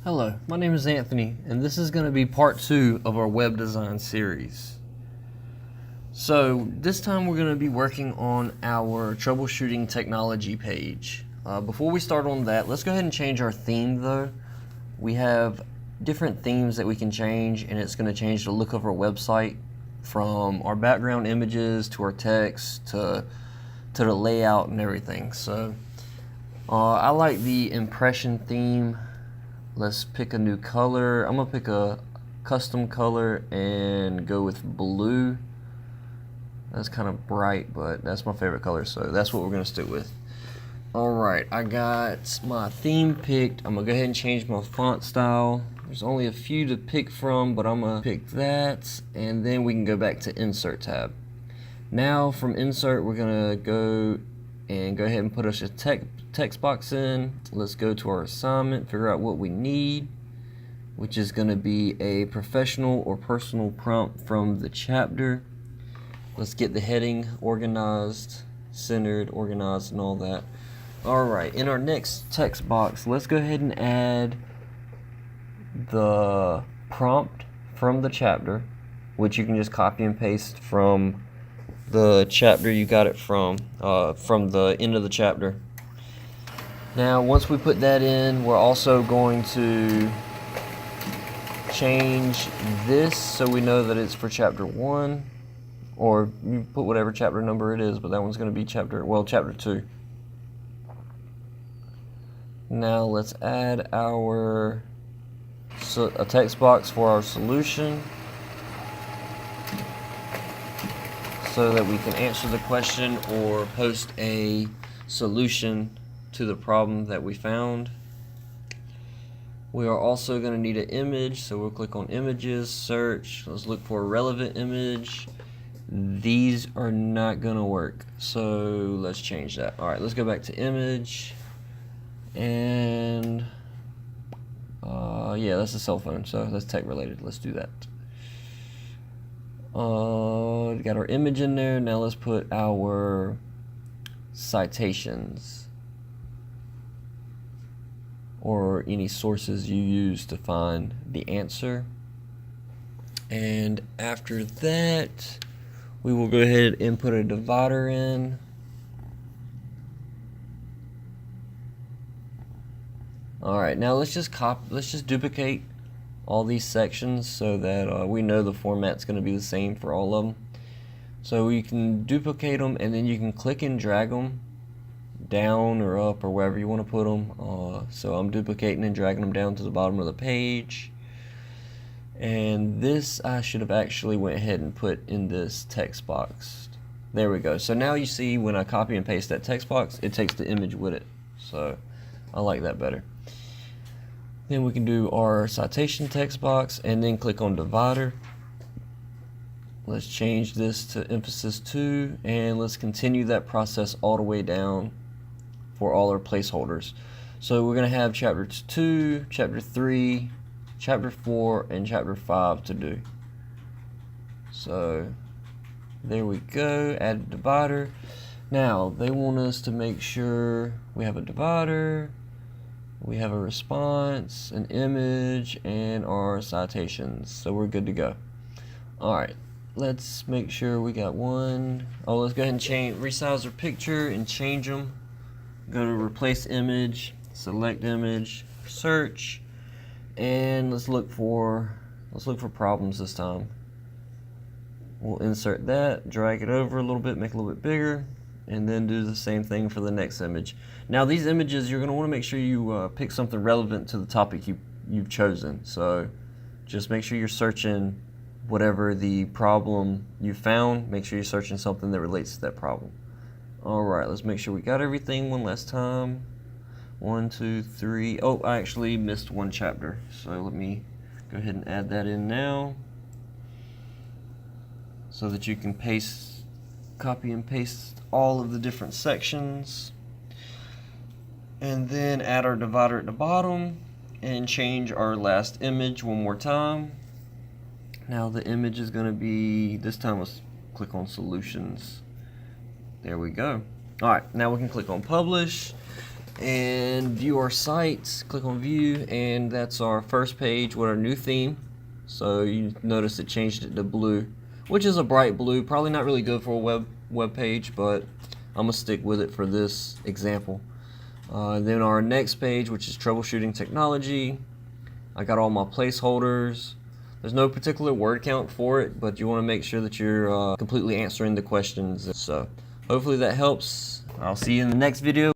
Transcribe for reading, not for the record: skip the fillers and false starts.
Hello, my name is Anthony, and this is going to be part 2 of our web design series. So this time we're going to be working on our troubleshooting technology page. Before we start on that, let's go ahead and change our theme though. We have different themes that we can change, and it's going to change the look of our website from our background images to our text to the layout and everything. So I like the impression theme. Let's pick a new color. I'm gonna pick a custom color and go with blue. That's kind of bright, but that's my favorite color, so that's what we're gonna stick with. Alright, I got my theme picked. I'm gonna go ahead and change my font style. There's only a few to pick from, but I'm gonna pick that, and then we can go back to Insert tab. Now from Insert, we're gonna go ahead and put us a text box in. Let's go to our assignment, figure out what we need, which is going to be a professional or personal prompt from the chapter. Let's get the heading organized, centered, organized, and all that. Alright, in our next text box, let's go ahead and add the prompt from the chapter, which you can just copy and paste from the chapter you got it from the end of the chapter. Now once we put that in, we're also going to change this so we know that it's for chapter 1, or you put whatever chapter number it is, but that one's going to be chapter 2. Now let's add a text box for our solution, so that we can answer the question or post a solution to the problem that we found. We are also going to need an image, so we'll click on images, search, let's look for a relevant image. These are not going to work, so let's change that. Alright, let's go back to image, and yeah, that's a cell phone, so that's tech related. Let's do that. We got our image in there. Now let's put our citations or any sources you use to find the answer. And after that, we will go ahead and put a divider in. Alright, now let's just duplicate all these sections so that we know the format's going to be the same for all of them. So you can duplicate them, and then you can click and drag them down or up or wherever you want to put them. So I'm duplicating and dragging them down to the bottom of the page. And this I should have actually went ahead and put in this text box. There we go. So now you see when I copy and paste that text box, it takes the image with it. So I like that better. Then we can do our citation text box and then click on divider. Let's change this to emphasis 2, and let's continue that process all the way down for all our placeholders. So we're going to have chapter 2, chapter 3, chapter 4, and chapter 5 to do. So there we go, add a divider. Now they want us to make sure we have a divider, we have a response, an image, and our citations. So we're good to go. Alright, let's make sure we got one. Oh, let's go ahead and resize our picture and change them. Go to replace image, select image, search, and let's look for problems this time. We'll insert that, drag it over a little bit, make it a little bit bigger, and then do the same thing for the next image. Now these images, you're going to want to make sure you pick something relevant to the topic you've chosen. So just make sure you're searching whatever the problem you found. Make sure you're searching something that relates to that problem. Alright, let's make sure we got everything one last time. 1, 2, 3. Oh, I actually missed one chapter, so let me go ahead and add that in now so that you can copy and paste all of the different sections, and then add our divider at the bottom and change our last image one more time. Now the image is going to be, this time let's click on solutions. There we go. Alright, now we can click on publish, and view our site. Click on view, and that's our first page with our new theme. So you notice it changed it to blue, which is a bright blue. Probably not really good for a web page, but I'm gonna stick with it for this example. Then our next page, which is troubleshooting technology. I got all my placeholders. There's no particular word count for it, but you want to make sure that you're completely answering the questions. So hopefully that helps. I'll see you in the next video.